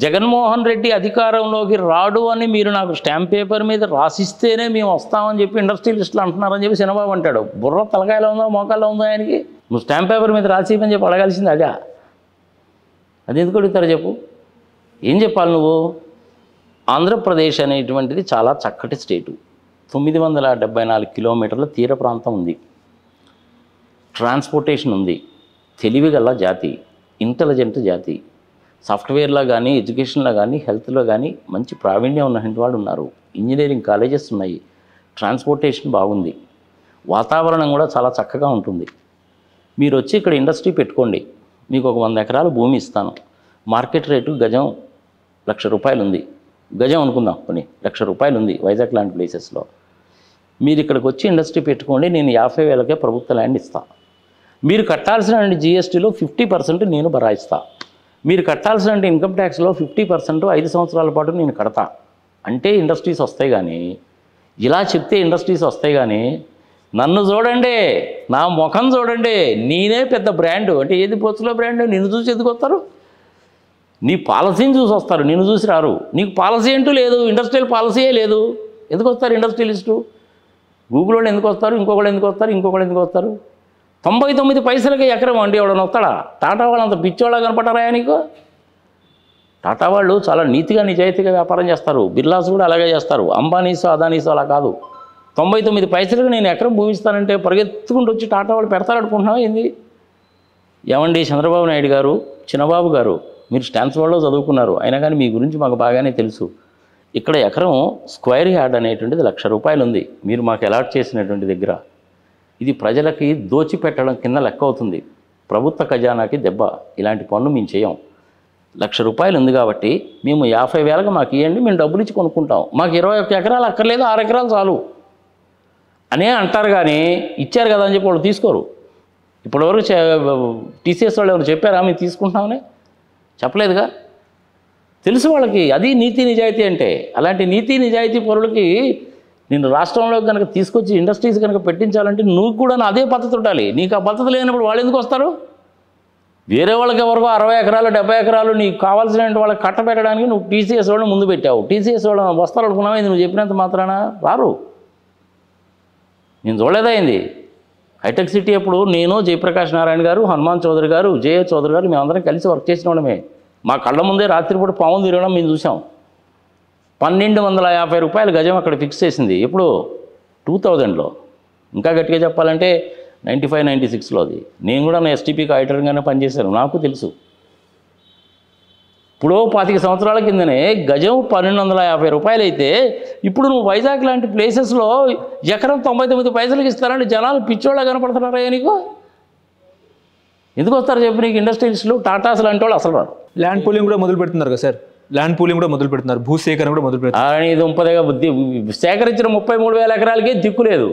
జగన్మోహన్ రెడ్డి అధికారంలోకి రాడు అని మీరు నాకు స్టాంప్ పేపర్ మీద రాసిస్తేనే మేము వస్తామని చెప్పి ఇండస్ట్రియలిస్టులు అంటున్నారని చెప్పి చంద్రబాబు అంటాడు. బుర్ర తలకాయలో ఉందో మోకాల్లో ఉందో ఆయనకి? నువ్వు స్టాంప్ పేపర్ మీద రాసిమని చెప్పి అడగాల్సింది అదే. అది ఎందుకు అడుగుతారో చెప్పు? ఏం చెప్పాలి నువ్వు? ఆంధ్రప్రదేశ్ అనేటువంటిది చాలా చక్కటి స్టేటు. 974 కిలోమీటర్ల తీర ప్రాంతం ఉంది, ట్రాన్స్పోర్టేషన్ ఉంది, తెలివిగల జాతి, ఇంటెలిజెంట్ జాతి, సాఫ్ట్వేర్లో కానీ ఎడ్యుకేషన్లో కానీ హెల్త్లో కానీ మంచి ప్రావీణ్యం ఉన్నటువంటి వాళ్ళు ఉన్నారు, ఇంజనీరింగ్ కాలేజెస్ ఉన్నాయి, ట్రాన్స్పోర్టేషన్ బాగుంది, వాతావరణం కూడా చాలా చక్కగా ఉంటుంది. మీరు వచ్చి ఇక్కడ ఇండస్ట్రీ పెట్టుకోండి, మీకు ఒక 100 ఎకరాల భూమి ఇస్తాను, మార్కెట్ రేటు గజం ₹1,00,000 ఉంది, గజం అనుకుందాం కొన్ని ₹1,00,000 ఉంది వైజాగ్ లాంటి ప్లేసెస్లో. మీరు ఇక్కడికి వచ్చి ఇండస్ట్రీ పెట్టుకోండి, నేను 50,000కే ప్రభుత్వ ల్యాండ్ ఇస్తాను. మీరు కట్టాల్సిన GSTలో 50% నేను భరాయిస్తా, మీరు కట్టాల్సిన ఇన్కమ్ ట్యాక్స్లో 50% 5 సంవత్సరాల పాటు నేను కడతా అంటే ఇండస్ట్రీస్ వస్తాయి. కానీ ఇలా చెప్తే ఇండస్ట్రీస్ వస్తాయి. కానీ నన్ను చూడండి, నా ముఖం చూడండి, నేనే పెద్ద బ్రాండ్ అంటే ఏది పొచ్చులో బ్రాండ్? నిన్ను చూసి ఎందుకు వస్తారు? నీ పాలసీని చూసి వస్తారు, నిన్ను చూసి రారు. నీకు పాలసీ అంటూ లేదు, ఇండస్ట్రియల్ పాలసీయే లేదు, ఎందుకు వస్తారు ఇండస్ట్రియలిస్టు? గూగుల్ వాళ్ళు ఎందుకు వస్తారు, ఇంకొకళ్ళు ఎందుకు వస్తారు, ఇంకొకళ్ళు ఎందుకు వస్తారు? 99 పైసలకి ఎకరం అండి ఎవడన్నా వస్తాడా? టాటా వాళ్ళు అంత పిచ్చోళ్ళ కనపడరా నీకు? టాటా వాళ్ళు చాలా నీతిగా నిజాయితీగా వ్యాపారం చేస్తారు, బిర్లాస్ కూడా అలాగే చేస్తారు, అంబానీసో అదానీసో అలా కాదు. 99 పైసలకు నేను ఎకరం భూమిస్తానంటే పరిగెత్తుకుంటూ వచ్చి టాటా వాళ్ళు పెడతారనుకుంటున్నావా ఏంది? ఏమండి చంద్రబాబు నాయుడు గారు, చిన్నబాబు గారు, మీరు స్టాన్ఫోర్డ్లో చదువుకున్నారు, అయినా కానీ మీ గురించి మాకు బాగానే తెలుసు. ఇక్కడ ఎకరం స్క్వేర్ యార్డ్ అనేటువంటిది ₹1,00,000 ఉంది మీరు మాకు అలాట్ చేసినటువంటి దగ్గర. ఇది ప్రజలకి దోచిపెట్టడం కింద లెక్క అవుతుంది, ప్రభుత్వ ఖజానాకి దెబ్బ. ఇలాంటి పనులు మేము చేయం. ₹1,00,000 ఉంది కాబట్టి మేము 50,000కి మాకు ఇవ్వండి, మేము డబ్బులు ఇచ్చి కొనుక్కుంటాం, మాకు 21 ఎకరాలు అక్కర్లేదు, 6 ఎకరాలు చాలు అనే అంటారు. కానీ ఇచ్చారు కదా అని చెప్పి వాళ్ళు తీసుకోరు. ఇప్పటివరకు TCS వాళ్ళు ఎవరు చెప్పారా మేము తీసుకుంటామని? చెప్పలేదుగా. తెలుసు వాళ్ళకి అది నీతి నిజాయితీ అంటే. అలాంటి నీతి నిజాయితీ పరులకి నేను రాష్ట్రంలో కనుక తీసుకొచ్చి ఇండస్ట్రీస్ కనుక పెట్టించాలంటే నువ్వు కూడా అదే పద్ధతి ఉండాలి. నీకు ఆ పద్ధతి లేనప్పుడు వాళ్ళు ఎందుకు వస్తారు? వేరే వాళ్ళకి ఎవరికో 60 ఎకరాలు 70 ఎకరాలు నీకు కావాల్సిన వాళ్ళకి కట్టబెట్టడానికి నువ్వు TCS వాళ్ళని ముందు పెట్టావు. TCS వాళ్ళు వస్తారు అనుకున్నావు, ఇది నువ్వు చెప్పినంత మాత్రాన రారు. నేను చూడలేదైంది హైటెక్ సిటీ అప్పుడు నేను, జయప్రకాష్ నారాయణ గారు, హనుమాన్ చౌదరి గారు, జయ చౌదరి గారు మేమందరం కలిసి వర్క్ చేసిన వాళ్ళమే. మా కళ్ళ ముందే రాత్రిపూట పాములు తిరగడం మేము చూసాం. ₹1,250 గజం అక్కడ ఫిక్స్ చేసింది. ఎప్పుడు? 2000లో. ఇంకా గట్టిగా చెప్పాలంటే 95, 96లో. అది నేను కూడా నా STPకి ఆడిటర్గానే పనిచేశాను, నాకు తెలుసు. ఇప్పుడు 25 సంవత్సరాల కిందనే గజం ₹1,250 అయితే ఇప్పుడు నువ్వు వైజాగ్ లాంటి ప్లేసెస్లో ఎకరం 99 పైసలకి ఇస్తారంటే జనాలు పిచ్చోళ్ళ కనపడుతున్నారా నీకు? ఎందుకు వస్తారు చెప్పు? నీకు ఇండస్ట్రియలిస్టులు టాటాస్ లాంటి వాళ్ళు అసలు రారు. ల్యాండ్ పూలింగ్ కూడా మొదలు పెడుతున్నారు కదా సార్, ల్యాండ్ పూలింగ్ కూడా మొదలు పెడుతున్నారు, భూసేకరణ కూడా మొదలు పెడుతున్నారు. అని దుంపదేగా బుద్ధి. సేకరించిన 33,000 ఎకరాలకే దిక్కు లేదు,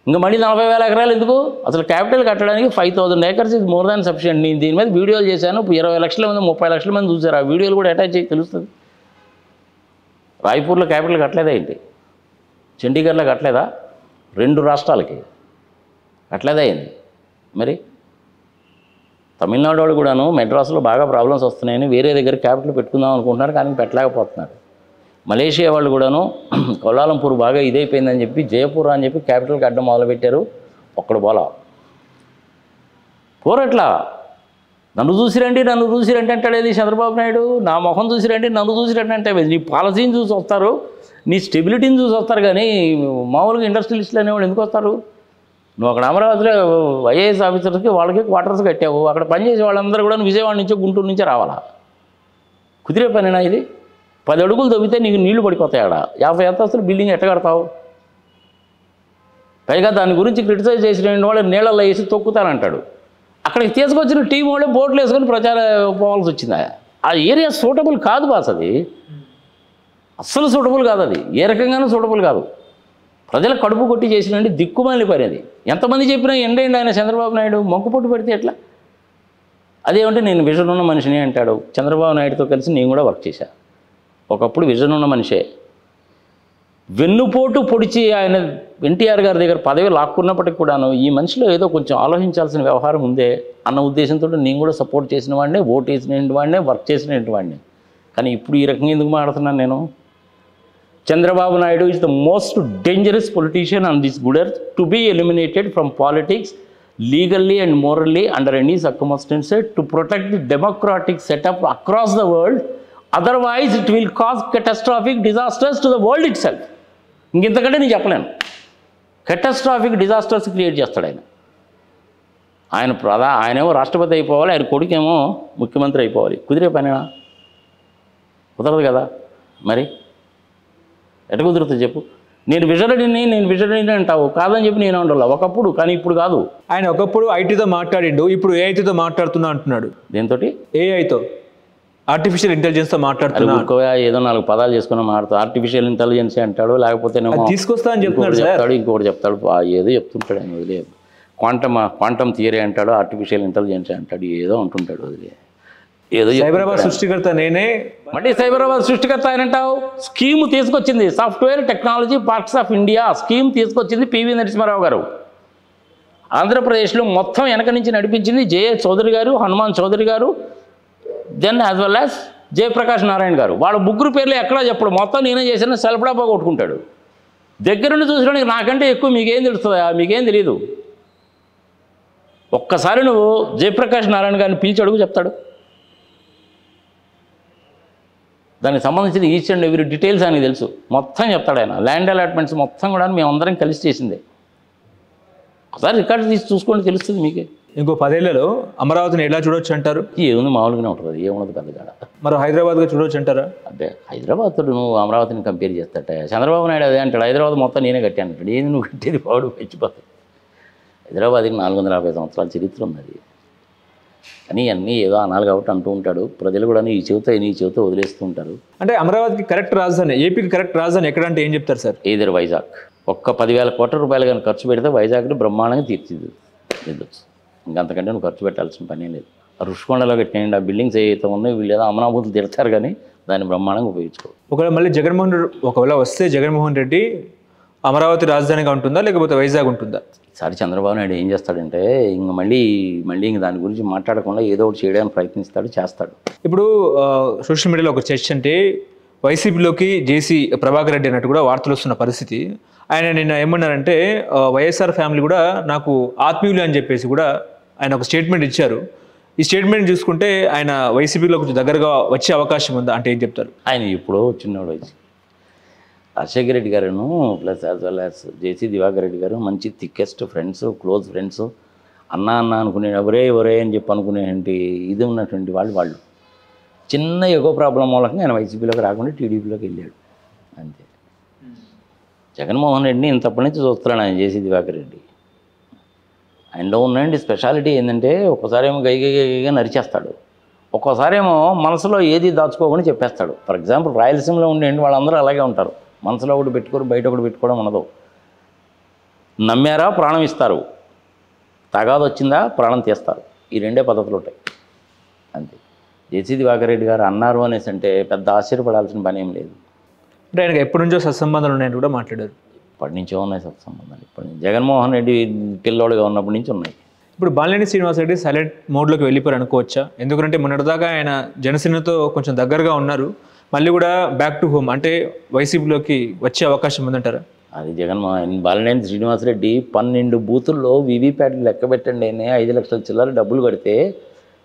ఇంకా మళ్ళీ 40,000 ఎకరాలు ఎందుకు? అసలు క్యాపిటల్ కట్టడానికి 5,000 acres is more than sufficient. నేను దీని మీద వీడియోలు చేశాను, 20 లక్షల మంది 30 లక్షల మంది చూశారు. ఆ వీడియోలు కూడా అటాచ్ చేసి తెలుస్తుంది. రాయ్పూర్లో క్యాపిటల్ కట్టలేదా ఏంటి? చండీగఢ్లో కట్టలేదా? 2 రాష్ట్రాలకి కట్టలేదా ఏంది? మరి తమిళనాడు వాళ్ళు కూడాను మెడ్రాస్లో బాగా ప్రాబ్లమ్స్ వస్తున్నాయని వేరే దగ్గర క్యాపిటల్ పెట్టుకుందాం అనుకుంటున్నారు, కానీ పెట్టలేకపోతున్నారు. మలేషియా వాళ్ళు కూడాను కోలాలంపూర్ బాగా ఇదైపోయిందని చెప్పి జయపూర్ అని చెప్పి క్యాపిటల్కి అడ్డం మొదలుపెట్టారు. ఒక్కడు పోలా పోరట్లా. నన్ను చూసిరండి, నన్ను చూసిరండి అంటాడేది చంద్రబాబు నాయుడు. నా మొహం చూసిరండి, నన్ను చూసిరండి అంటే నీ పాలసీని చూసి వస్తారు, నీ స్టెబిలిటీని చూసి వస్తారు. కానీ మామూలుగా ఇండస్ట్రియలిస్టులు అనేవాళ్ళు ఎందుకు వస్తారు? నువ్వు అక్కడ అమరావతిలో IAS ఆఫీసర్స్కి వాళ్ళకి క్వార్టర్స్ కట్టావు, అక్కడ పనిచేసే వాళ్ళందరూ కూడా విజయవాడ నుంచో గుంటూరు నుంచే రావాలా? కుదిరే పనేనా ఇది? 10 అడుగులు తవ్వితే నీకు నీళ్లు పడిపోతాయి. ఆడ 50 అంతస్తులు బిల్డింగ్ ఎట్ట కడతావు? పైగా దాని గురించి క్రిటిసైజ్ చేసిన వాళ్ళు నీళ్ళల్లో వేసి తొక్కుతానంటాడు. అక్కడికి తీసుకొచ్చిన టీం వాళ్ళే బోట్లు వేసుకొని ప్రచారం పోవాల్సి వచ్చిందా? ఆ ఏరియా సూటబుల్ కాదు బాస్, అది అస్సలు సూటబుల్ కాదు, అది ఏ రకంగానూ సూటబుల్ కాదు. ప్రజల కడుపు కొట్టి చేసినండి దిక్కుమాలి పని అది. ఎంతమంది చెప్పినా ఎండేండి ఆయన చంద్రబాబు నాయుడు మొక్కుపొట్టు పెడితే ఎట్లా? అదేమంటే నేను విజన్ ఉన్న మనిషిని అంటాడు. చంద్రబాబు నాయుడుతో కలిసి నేను కూడా వర్క్ చేశాను. ఒకప్పుడు విజన్ ఉన్న మనిషే. వెన్నుపోటు పొడిచి ఆయన ఎన్టీఆర్ గారి దగ్గర పదవి లాక్కున్నప్పటికి కూడాను ఈ మనిషిలో ఏదో కొంచెం ఆలోచించాల్సిన వ్యవహారం ఉందే అన్న ఉద్దేశంతో నేను కూడా సపోర్ట్ చేసిన వాడినే, ఓటు వేసిన వాడినే, వర్క్ చేసిన వాడిని. కానీ ఇప్పుడు ఈ రకంగా ఎందుకు మాట్లాడుతున్నాను నేను? Chandrababu Naidu is the most dangerous politician on this good earth to be eliminated from politics legally and morally under any circumstances to protect the democratic setup across the world. Otherwise, it will cause catastrophic disasters to the world itself. ఇంకెంతకంటే నేను చెప్పలేను. catastrophic disasters create చేస్తాడు ఆయన. ఆయనేమో రాష్ట్రపతి అయిపోవాలి, ఆయన కొడుకేమో ముఖ్యమంత్రి అయిపోవాలి. కుదిరే పనేనా? కుదరదు కదా. మరి ఎట్లా కుదురుతుంది చెప్పు? నేను విజనరీని అంటావు, కాదని చెప్పి నేను అంటాను ఒకప్పుడు, కానీ ఇప్పుడు కాదు. ఆయన ఒకప్పుడు ఐటీతో మాట్లాడిండు, ఇప్పుడు ఏఐతో మాట్లాడుతున్నా అంటున్నాడు. దేంతో? ఏఐతో, ఆర్టిఫిషియల్ ఇంటెలిజెన్స్తో మాట్లాడుతున్నాడు. ఏదో 4 పదాలు చేసుకుని మాట్లాడుతూ ఆర్టిఫిషియల్ ఇంటెలిజెన్స్ అంటాడు, లేకపోతే తీసుకొస్తా అని చెప్తాడు, ఇంకొకటి చెప్తాడు, ఏదో చెప్తుంటాడు ఆయన. వదిలేదు. క్వాంటమ్ థియరీ అంటాడు, ఆర్టిఫిషియల్ ఇంటెలిజెన్స్ అంటాడు, ఏదో అంటుంటాడు. వదిలే. ఏదో సైబరాబాద్ సృష్టికర్త నేనే, మళ్ళీ సైబరాబాద్ సృష్టికర్త ఆయన అంటావు. స్కీమ్ తీసుకొచ్చింది software technology parks of India scheme తీసుకొచ్చింది పివి నరసింహారావు గారు. ఆంధ్రప్రదేశ్లో మొత్తం వెనక నుంచి నడిపించింది జేఏ చౌదరి గారు, హనుమాన్ చౌదరి గారు, then as well as Jayaprakash Narayan గారు. వాళ్ళ ముగ్గురు పేర్లు ఎక్కడా చెప్పడు, మొత్తం నేనే చేసిన సెల్ఫ్ డాబా కొట్టుకుంటాడు. దగ్గరుండి చూసినానికి నాకంటే ఎక్కువ మీకేం తెలుస్తుందా? మీకేం తెలియదు. ఒక్కసారి నువ్వు జయప్రకాష్ నారాయణ గారిని పిలిచి అడుగు, చెప్తాడు. దానికి సంబంధించిన ఈచ్ అండ్ ఎవ్రీ డీటెయిల్స్ ఆయనకి తెలుసు, మొత్తం చెప్తాడు ఆయన. ల్యాండ్ అలాట్మెంట్స్ మొత్తం కూడా మేమందరం కలిసి చేసిందే. ఒకసారి రికార్డు తీసి చూసుకోండి, తెలుస్తుంది మీకే. ఇంకో 10 ఏళ్లలో అమరావతిని ఎలా చూడొచ్చు అంటారు? ఏముంది, మామూలుగానే ఉంటుంది, ఏమున్నది పెద్దగా. మరి హైదరాబాద్గా చూడొచ్చు అంటారా? అంటే హైదరాబాద్తో నువ్వు అమరావతిని కంపేర్ చేస్తాట. చంద్రబాబు నాయుడు అదే అంటాడు, హైదరాబాద్ మొత్తం నేనే కట్టాను అంటాడు. ఏంది నువ్వు కట్టేది? పాడు పెంచిపోతుంది. హైదరాబాద్కి 450 సంవత్సరాల చరిత్ర ఉన్నది. కానీ అన్నీ ఏదో అనాలి కాబట్టి అంటూ ఉంటాడు. ప్రజలు కూడా నీ చెబుతా వదిలేస్తూ ఉంటారు. అంటే అమరావతికి కరెక్ట్ రాజధాని, ఏపీకి కరెక్ట్ రాజధాని ఎక్కడంటే ఏం చెప్తారు సార్? ఏదర్ వైజాగ్. ఒక్క 10,000 కోట్ల రూపాయలు కానీ ఖర్చు పెడితే వైజాగ్ని బ్రహ్మాండంగా తీర్చిదిద్దొచ్చు. ఇంకంతకంటే నువ్వు ఖర్చు పెట్టాల్సిన పని లేదు. రుషికొండలో కట్టినండి ఆ బిల్డింగ్స్ ఏవైతే ఉన్నాయో వీళ్ళు ఏదో అమరావతులు తిడతారు, కానీ దాన్ని బ్రహ్మాండంగా ఉపయోగించుకో. ఒకవేళ మళ్ళీ ఒకవేళ వస్తే జగన్మోహన్ రెడ్డి అమరావతి రాజధానిగా ఉంటుందా లేకపోతే వైజాగ్ ఉంటుందా? ఈసారి చంద్రబాబు నాయుడు ఏం చేస్తాడంటే ఇంక మళ్ళీ ఇంక దాని గురించి మాట్లాడకుండా ఏదో ఒకటి చేయడానికి ప్రయత్నిస్తాడు, చేస్తాడు. ఇప్పుడు సోషల్ మీడియాలో ఒక చర్చ అంటే వైసీపీలోకి జేసీ ప్రభాకర్ రెడ్డి అన్నట్టు కూడా వార్తలు వస్తున్న పరిస్థితి. ఆయన నిన్న ఏమన్నారంటే వైఎస్ఆర్ ఫ్యామిలీ కూడా నాకు ఆత్మీయులు అని చెప్పేసి కూడా ఆయన ఒక స్టేట్మెంట్ ఇచ్చారు. ఈ స్టేట్మెంట్ చూసుకుంటే ఆయన వైసీపీలో కొంచెం దగ్గరగా వచ్చే అవకాశం ఉందా అంటే ఏం చెప్తారు? ఆయన ఎప్పుడో చిన్నవాడు వయసు. రాజశేఖర రెడ్డి గారును plus as well as JC Diwakar Reddy garu మంచి థిక్కెస్ట్ ఫ్రెండ్స్, క్లోజ్ ఫ్రెండ్స్. అన్న అనుకునే ఒరే అని చెప్పి అనుకునేటువంటి ఇది ఉన్నటువంటి వాళ్ళు చిన్న ఎగో ప్రాబ్లం మూలంగా ఆయన వైసీపీలోకి రాకుండా టీడీపీలోకి వెళ్ళాడు అంతే. జగన్మోహన్ రెడ్డిని ఇంతప్పటి నుంచి చూస్తున్నాడు ఆయన జేసీ దివాకర్ రెడ్డి. ఆయనలో ఉన్నండి స్పెషాలిటీ ఏంటంటే ఒక్కోసారేమో గైగా నరిచేస్తాడు, ఒక్కోసారేమో మనసులో ఏది దాచుకోకుండా చెప్పేస్తాడు. ఫర్ ఎగ్జాంపుల్ రాయలసీమలో ఉండేయండి వాళ్ళందరూ అలాగే ఉంటారు, మనసులో ఒకటి పెట్టుకోరు, బయట ఒకటి పెట్టుకోవడం ఉండదు. నమ్మారా ప్రాణం ఇస్తారు, తగాదు వచ్చిందా ప్రాణం తీస్తారు. ఈ 2 పద్ధతులు ఉంటాయి అంతే. జేసీ దివాకర్ రెడ్డి గారు అన్నారు అనేసి అంటే పెద్ద ఆశ్చర్యపడాల్సిన పని ఏం లేదు. అంటే ఆయనకు ఎప్పటి నుంచో సత్సంబంధాలు ఉన్నాయని కూడా మాట్లాడారు. ఇప్పటి నుంచో ఉన్నాయి సత్సంబంధాలు, ఇప్పటి నుంచి జగన్మోహన్ రెడ్డి పిల్లోడుగా ఉన్నప్పటి నుంచి ఉన్నాయి. ఇప్పుడు బాలినేని శ్రీనివాసరెడ్డి సైలెంట్ మోడ్లోకి వెళ్ళిపోయారు అనుకోవచ్చా? ఎందుకంటే మొన్నటిదాకా ఆయన జనసేనతో కొంచెం దగ్గరగా ఉన్నారు, మళ్ళీ కూడా బ్యాక్ టు హోమ్ అంటే వైసీపీలోకి వచ్చే అవకాశం ఉందంటారా? అది బాలినేని శ్రీనివాసరెడ్డి 12 బూతుల్లో వీవీప్యాట్లు లెక్క పెట్టండి అని 5 లక్షల చిల్లర డబ్బులు కడితే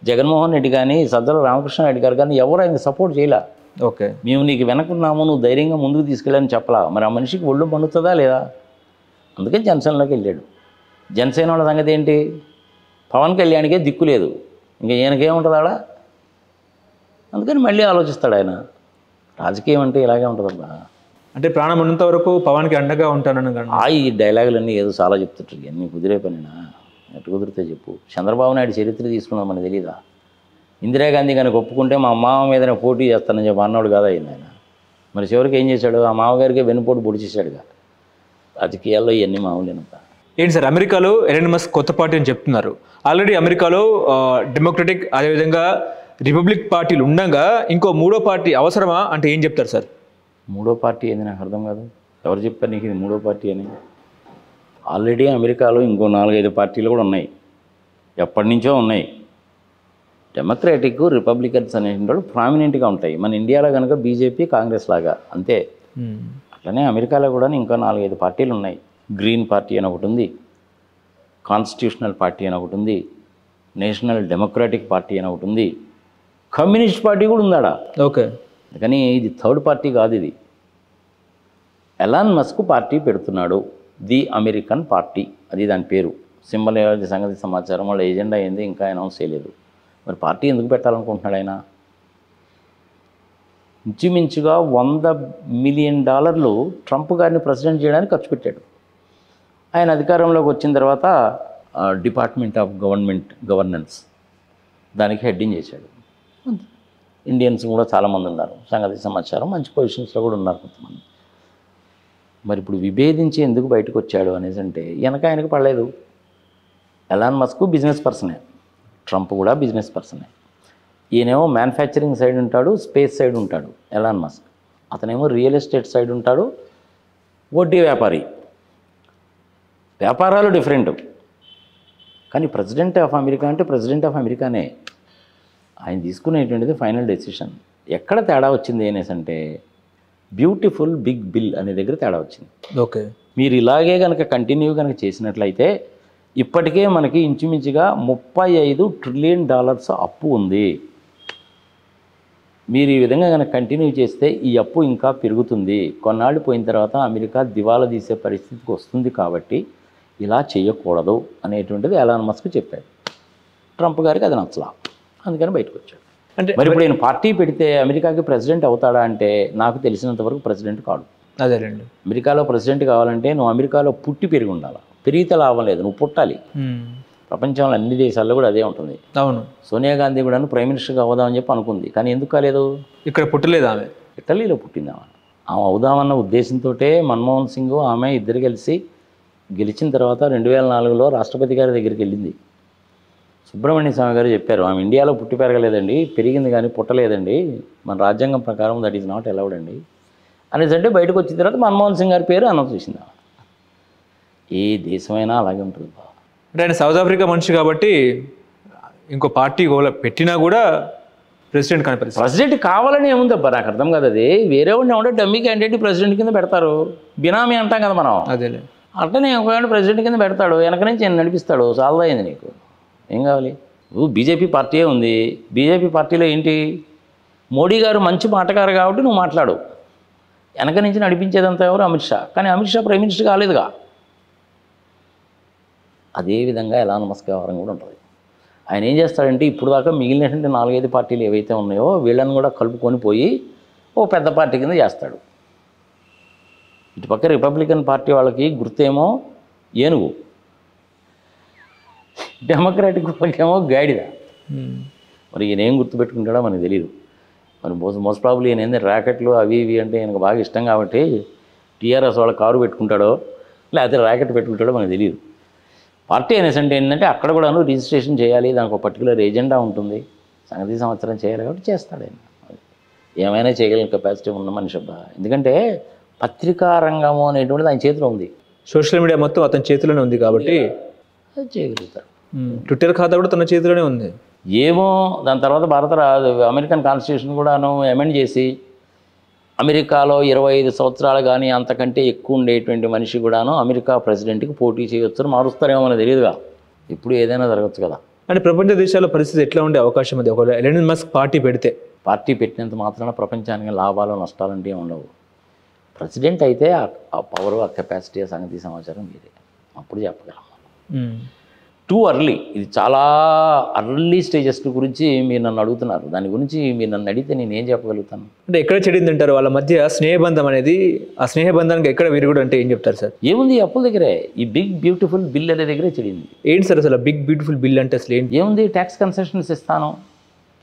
జగన్మోహన్ రెడ్డి కానీ సజ్జల రామకృష్ణారెడ్డి గారు కానీ ఎవరు ఆయన సపోర్ట్ చేయలే. ఓకే, మేము నీకు వెనకున్నాము, నువ్వు ధైర్యంగా ముందుకు తీసుకెళ్ళని చెప్పలా. మరి ఆ మనిషికి ఒళ్ళు పండుతుందా లేదా? అందుకని జనసేనలోకి వెళ్ళాడు. జనసేన వాళ్ళ సంగతి ఏంటి? పవన్ కళ్యాణ్కే దిక్కు లేదు, ఇంకా ఈయనకేముంటుంది ఆడ. అందుకని మళ్ళీ ఆలోచిస్తాడు ఆయన. రాజకీయం అంటే ఇలాగే ఉంటుందబ్బా. అంటే ప్రాణం ఉన్నంత వరకు పవన్కి అండగా ఉంటానని ఈ డైలాగులన్నీ ఏదో చాలా చెప్తుంటారు, ఇవన్నీ కుదిరే పనినా? ఎట్టు కుదిరితే చెప్పు. చంద్రబాబు నాయుడు చరిత్ర తీసుకున్నాం మనకు తెలీదా? ఇందిరాగాంధీ కనుక ఒప్పుకుంటే మా మామ మీదనే పోటీ చేస్తానని చెప్పి అన్నాడు కదా ఆయన. మరి చివరికి ఏం చేశాడు? ఆ మామగారికి వెన్నుపోటు పొడి చేశాడుగా. రాజకీయాల్లో ఇవన్నీ మామూలేనంత. ఏంటి సార్, అమెరికాలో ఎలన్ మస్క్ కొత్త పార్టీ అని చెప్తున్నారు. ఆల్రెడీ అమెరికాలో డెమోక్రటిక్ అదేవిధంగా రిపబ్లిక్ పార్టీలు ఉండగా ఇంకో మూడో పార్టీ అవసరమా అంటే ఏం చెప్తారు సార్? మూడో పార్టీ ఏంది నాకు అర్థం కాదు. ఎవరు చెప్పారు నీకు ఇది మూడో పార్టీ అని? ఆల్రెడీ అమెరికాలో ఇంకో 4-5 పార్టీలు కూడా ఉన్నాయి, ఎప్పటి నుంచో ఉన్నాయి. డెమోక్రాటిక్, రిపబ్లికన్స్ అనేటువంటి ప్రామినెంట్గా ఉంటాయి. మన ఇండియాలో కనుక బీజేపీ, కాంగ్రెస్ లాగా అంతే. అట్లనే అమెరికాలో కూడా ఇంకా 4-5 పార్టీలు ఉన్నాయి. గ్రీన్ పార్టీ అని ఒకటి ఉంది, కాన్స్టిట్యూషనల్ పార్టీ అని ఒకటి ఉంది, నేషనల్ డెమోక్రాటిక్ పార్టీ అని ఒకటి ఉంది, కమ్యూనిస్ట్ పార్టీ కూడా ఉందాడా. ఓకే. కానీ ఇది థర్డ్ పార్టీ కాదు. ఇది ఎలాన్ మస్క్ పార్టీ పెడుతున్నాడు, ది అమెరికన్ పార్టీ, అది దాని పేరు. సింబల్ ఏది సంగతి సమాచారం, వాళ్ళ ఏజెండా ఏంది ఇంకా అనౌన్స్ చేయలేదు. మరి పార్టీ ఎందుకు పెట్టాలనుకుంటున్నాడు ఆయన? ఇంచుమించుగా $100 మిలియన్ ట్రంప్ గారిని ప్రెసిడెంట్ చేయడానికి ఖర్చు పెట్టాడు. ఆయన అధికారంలోకి వచ్చిన తర్వాత డిపార్ట్మెంట్ ఆఫ్ గవర్నెన్స్ దానికి హెడ్డింగ్ చేశాడు. ఇండియన్స్ కూడా చాలామంది ఉన్నారు, సంగతి సమాచారం, మంచి పొజిషన్స్లో కూడా ఉన్నారు కొంతమంది. మరి ఇప్పుడు విభేదించి ఎందుకు బయటకు వచ్చాడు అనేసి అంటే వెనక ఆయనకు పడలేదు. ఎలాన్ మస్క్ బిజినెస్ పర్సనే, ట్రంప్ కూడా బిజినెస్ పర్సనే. ఈయనేమో మ్యానుఫ్యాక్చరింగ్ సైడ్ ఉంటాడు, స్పేస్ సైడ్ ఉంటాడు ఎలాన్ మస్క్. అతనేమో రియల్ ఎస్టేట్ సైడ్ ఉంటాడు, వడ్డీ వ్యాపారి. వ్యాపారాలు డిఫరెంట్. కానీ ప్రెసిడెంట్ ఆఫ్ అమెరికా అంటే ప్రెసిడెంట్ ఆఫ్ అమెరికానే. ఆయన తీసుకునేటువంటిది ఫైనల్ డెసిషన్. ఎక్కడ తేడా వచ్చింది అనేసి అంటే బ్యూటిఫుల్ బిగ్ బిల్ అనే దగ్గర తేడా వచ్చింది. ఓకే. మీరు ఇలాగే కనుక కంటిన్యూ కనుక చేసినట్లయితే ఇప్పటికే మనకి ఇంచుమించుగా $35 ట్రిలియన్ అప్పు ఉంది. మీరు ఈ విధంగా కనుక కంటిన్యూ చేస్తే ఈ అప్పు ఇంకా పెరుగుతుంది. కొన్నాళ్ళు పోయిన తర్వాత అమెరికా దివాలా తీసే పరిస్థితికి వస్తుంది. కాబట్టి ఇలా చేయకూడదు అనేటువంటిది ఎలాన్ మస్క్ చెప్పాడు. ట్రంప్ గారికి అది నచ్చలా, అందుకని బయటకు వచ్చాడు. అంటే మరి ఇప్పుడు నేను పార్టీ పెడితే అమెరికాకి ప్రెసిడెంట్ అవుతాడా అంటే నాకు తెలిసినంత వరకు ప్రెసిడెంట్ కాడు. అదేనండి. అమెరికాలో ప్రెసిడెంట్ కావాలంటే నువ్వు అమెరికాలో పుట్టి పెరిగి ఉండాలి. పెరిగితే లాభం లేదు, నువ్వు పుట్టాలి. ప్రపంచంలో అన్ని దేశాల్లో కూడా అదే ఉంటుంది. అవును. సోనియా గాంధీ కూడా ప్రైమ్ మినిస్టర్గా అవుదామని చెప్పి అనుకుంది, కానీ ఎందుకు కాలేదు? ఇక్కడ పుట్టలేదు ఆమె, ఇటలీలో పుట్టింది ఆమె. అవుదామన్న ఉద్దేశంతో మన్మోహన్ సింగ్ ఆమె ఇద్దరు కలిసి గెలిచిన తర్వాత 2004లో రాష్ట్రపతి గారి దగ్గరికి వెళ్ళింది. సుబ్రహ్మణ్య స్వామి గారు చెప్పారు, ఆమె ఇండియాలో పుట్టి పెరగలేదండి, పెరిగింది కానీ పుట్టలేదండి, మన రాజ్యాంగం ప్రకారం దట్ ఈజ్ నాట్ అలౌడ్ అండి అనేసి అంటే బయటకు వచ్చిన తర్వాత మన్మోహన్ సింగ్ గారి పేరు అనౌన్స్ చేసింది. ఏ దేశమైనా అలాగే ఉంటుంది. అంటే ఆయన సౌత్ ఆఫ్రికా మనిషి కాబట్టి ఇంకో పార్టీ పెట్టినా కూడా ప్రెసిడెంట్ కానీ ప్రెసిడెంట్ కావాలని ఏముంది అబ్బా, నాకు అర్థం కాదు. అది వేరే వాడిని ఉంటే డమ్మీ క్యాండిడేట్ ప్రెసిడెంట్ కింద పెడతారు, బినామీ అంటాం కదా మనం. అదేలే. అట్లనే ఒకవేళ ప్రెసిడెంట్ కింద పెడతాడు, వెనక నుంచి ఆయన నడిపిస్తాడు, చాలా అయింది. నీకు ఏం కావాలి? నువ్వు బీజేపీ పార్టీయే ఉంది. బీజేపీ పార్టీలో ఏంటి, మోడీ గారు మంచి మాటగారు కాబట్టి నువ్వు మాట్లాడు. వెనక నుంచి నడిపించేదంతా ఎవరు? అమిత్ షా. కానీ అమిత్ షా ప్రైమ్ మినిస్టర్ కాలేదుగా. అదేవిధంగా ఎలాన్ మస్క్ వ్యవహారం కూడా ఉంటుంది. ఆయన ఏం చేస్తాడంటే ఇప్పుడు దాకా మిగిలినటువంటి 4-5 పార్టీలు ఏవైతే ఉన్నాయో వీళ్ళని కూడా కలుపుకొని పోయి ఓ పెద్ద పార్టీ కింద చేస్తాడు. ఇటుపక్క రిపబ్లికన్ పార్టీ వాళ్ళకి గుర్తేమో ఏనుగు, డెమోక్రాటిక్ వాళ్ళకేమో గాడిద. మరి ఈయన ఏం గుర్తుపెట్టుకుంటాడో మనకు తెలియదు. మరి మోస్ట్ ప్రాబ్లీ ఈయన ఏంటంటే ర్యాకెట్లు అవి ఇవి అంటే ఈయనకు బాగా ఇష్టం కాబట్టి టీఆర్ఎస్ వాళ్ళ కారు పెట్టుకుంటాడో లేకపోతే ర్యాకెట్ పెట్టుకుంటాడో మనకు తెలియదు. పార్టీ అనేసి అంటే ఏంటంటే అక్కడ కూడాను రిజిస్ట్రేషన్ చేయాలి, దానికి ఒక పర్టికులర్ ఏజెండా ఉంటుంది, సంగతి సంవత్సరం చేయాలి కాబట్టి చేస్తాడు ఆయన. ఏమైనా చేయగలిగిన కెపాసిటీ ఉన్న మనిషి అబ్బా. ఎందుకంటే పత్రికా రంగము అనేటువంటిది ఆయన చేతిలో ఉంది, సోషల్ మీడియా మొత్తం అతని చేతిలోనే ఉంది కాబట్టి అది చేయగలుగుతాడు. ట్విట్టర్ ఖాతా కూడా తన చేతిలోనే ఉంది. ఏమో దాని తర్వాత అమెరికన్ కాన్స్టిట్యూషన్ కూడాను అమెండ్ చేసి అమెరికాలో 25 సంవత్సరాలు కానీ అంతకంటే ఎక్కువ ఉండేటువంటి మనిషి కూడాను అమెరికా ప్రెసిడెంట్కి పోటీ చేయొచ్చు మారుస్తారేమో మనకు తెలియదుగా. ఇప్పుడు ఏదైనా జరగచ్చు కదా. అంటే ప్రపంచ దేశాల పరిస్థితి ఎట్లా ఉండే అవకాశం ఉంది ఒకవేళ ఎలాన్ మస్క్ పార్టీ పెడితే? పార్టీ పెట్టినంత మాత్రాన ప్రపంచానికి లాభాలు నష్టాలంటే ఉండవు. ప్రెసిడెంట్ అయితే ఆ పవర్, ఆ కెపాసిటీ, ఆ సంగతి సమాచారం మీదే, అప్పుడు చెప్పగలం. టూ అర్లీ, ఇది చాలా అర్లీ స్టేజెస్ గురించి మీరు నన్ను అడుగుతున్నారు. దాని గురించి మీరు నన్ను అడిగితే నేను ఏం చెప్పగలుగుతాను? అంటే ఎక్కడ చెడింది అంటారు వాళ్ళ మధ్య స్నేహబంధం అనేది? ఆ స్నేహబంధానికి ఎక్కడ విరుగుడు అంటే ఏం చెప్తారు సార్? ఏముంది, అప్పుల దగ్గరే. ఈ బిగ్ బ్యూటిఫుల్ బిల్ అనే దగ్గరే చెడింది. ఏంటి సార్ అసలు బిగ్ బ్యూటిఫుల్ బిల్ అంటే అసలు ఏంటి? ఏముంది, ట్యాక్స్ కన్సెషన్స్ ఇస్తాను,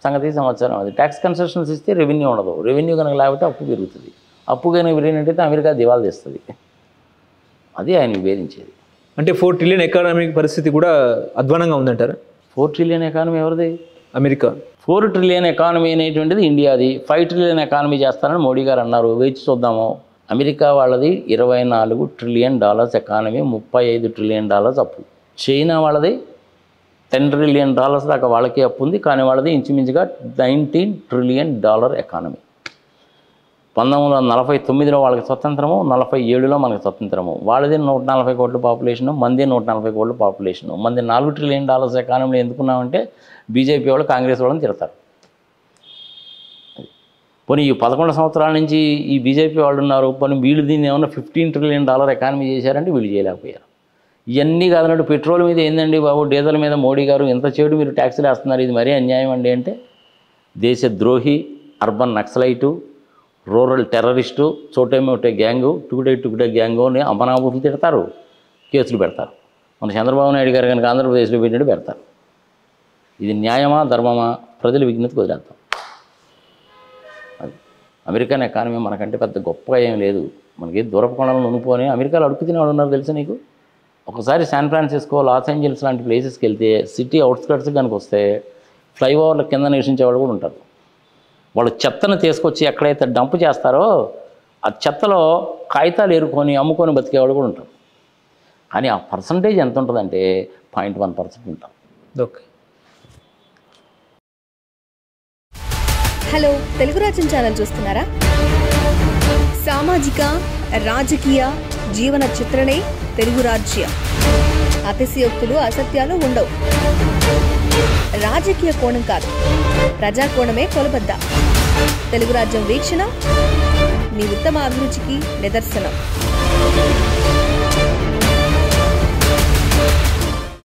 సంగతి సమాచారం. అది ట్యాక్స్ కన్సెషన్స్ ఇస్తే రెవెన్యూ ఉండదు, రెవెన్యూ కనుక లేకపోతే అప్పు పెరుగుతుంది, అప్పు కనుక పెరిగినట్టయితే అమెరికా దివాలా తీస్తుంది. అది ఆయన విభేదించేది. అంటే 4 ట్రిలియన్ ఎకానమిక్ పరిస్థితి కూడా అధ్వానంగా ఉందంటారా? 4 ట్రిలియన్ ఎకానమీ ఎవరిది? అమెరికా. 4 ట్రిలియన్ ఎకానమీ అనేటువంటిది ఇండియాది, 5 ట్రిలియన్ ఎకానమీ చేస్తారని మోడీ గారు అన్నారు. వేచి చూద్దాము. అమెరికా వాళ్ళది $24 ట్రిలియన్ ఎకానమీ, $35 ట్రిలియన్ అప్పు. చైనా వాళ్ళది $10 ట్రిలియన్ దాకా వాళ్ళకి అప్పు ఉంది, కానీ వాళ్ళది ఇంచుమించుగా $19 ట్రిలియన్ ఎకానమీ. 1949లో వాళ్ళకి స్వతంత్రము, 47లో మనకి స్వతంత్రము. వాళ్ళది 140 కోట్ల పాపులేషను, మంది 140 కోట్ల పాపులేషను. మంది $4 ట్రిలియన్ ఎకానమీలో ఎందుకున్నామంటే బీజేపీ వాళ్ళు కాంగ్రెస్ వాళ్ళని తిడతారు. పోనీ ఈ 11 సంవత్సరాల నుంచి ఈ బీజేపీ వాళ్ళు ఉన్నారు, పోనీ వీళ్ళు దీన్ని ఏమన్నా $15 ట్రిలియన్ ఎకానమీ చేశారంటే వీళ్ళు చేయలేకపోయారు. ఇవన్నీ కాదన్నట్టు పెట్రోల్ మీద ఏందండి బాబు, డీజిల్ మీద మోడీ గారు ఎంత చెడు మీరు ట్యాక్సీలు వేస్తున్నారు, ఇది మరీ అన్యాయం అండి అంటే దేశద్రోహి, అర్బన్ నక్సలైటు, రూరల్ టెర్రరిస్టు, చోటేమోటే గ్యాంగు, టుకుడే గ్యాంగు అని అమనాభూతులు తిడతారు, కేసులు పెడతారు. మన చంద్రబాబు నాయుడు గారు కనుక ఆంధ్రప్రదేశ్లో పెట్టినట్టు పెడతారు. ఇది న్యాయమా ధర్మమా ప్రజల విజ్ఞతకు వదిలేద్దాం. అమెరికన్ ఎకానమీ మనకంటే పెద్ద గొప్పగా ఏం లేదు. మనకి దూరపు కొండలను ఉనిపోని అమెరికాలో అడుగు తినే వాళ్ళు ఉన్నారు తెలుసా నీకు? ఒకసారి శాన్ ఫ్రాన్సిస్కో, లాస్ ఏంజల్స్ లాంటి ప్లేసెస్కి వెళ్తే సిటీ అవుట్స్కట్స్ కనుక వస్తే ఫ్లైఓవర్ల కింద నివసించేవాళ్ళు కూడా ఉంటారు. వాళ్ళు చెత్తను తీసుకొచ్చి ఎక్కడైతే డంప్ చేస్తారో ఆ చెత్తలో కాగితాలు ఏరుకొని అమ్ముకొని బతికేవాళ్ళు కూడా ఉంటారు. కానీ ఆ పర్సంటేజ్ ఎంత ఉంటుందంటే 0.1% ఉంటాం. ఓకే. హలో, తెలుగు రాజ్యం ఛానల్ చూస్తున్నారా? సామాజిక, రాజకీయ, జీవన చిత్రణే తెలుగు రాజ్యం. అతిశయోక్తులు, అసత్యాలు ఉండవు. రాజకీయ కోణం కాదు, ప్రజా కోణమే కొలబద్ద. తెలుగు రాజ్యం వీక్షణ మీ ఉత్తమ అభిరుచికి నిదర్శనం.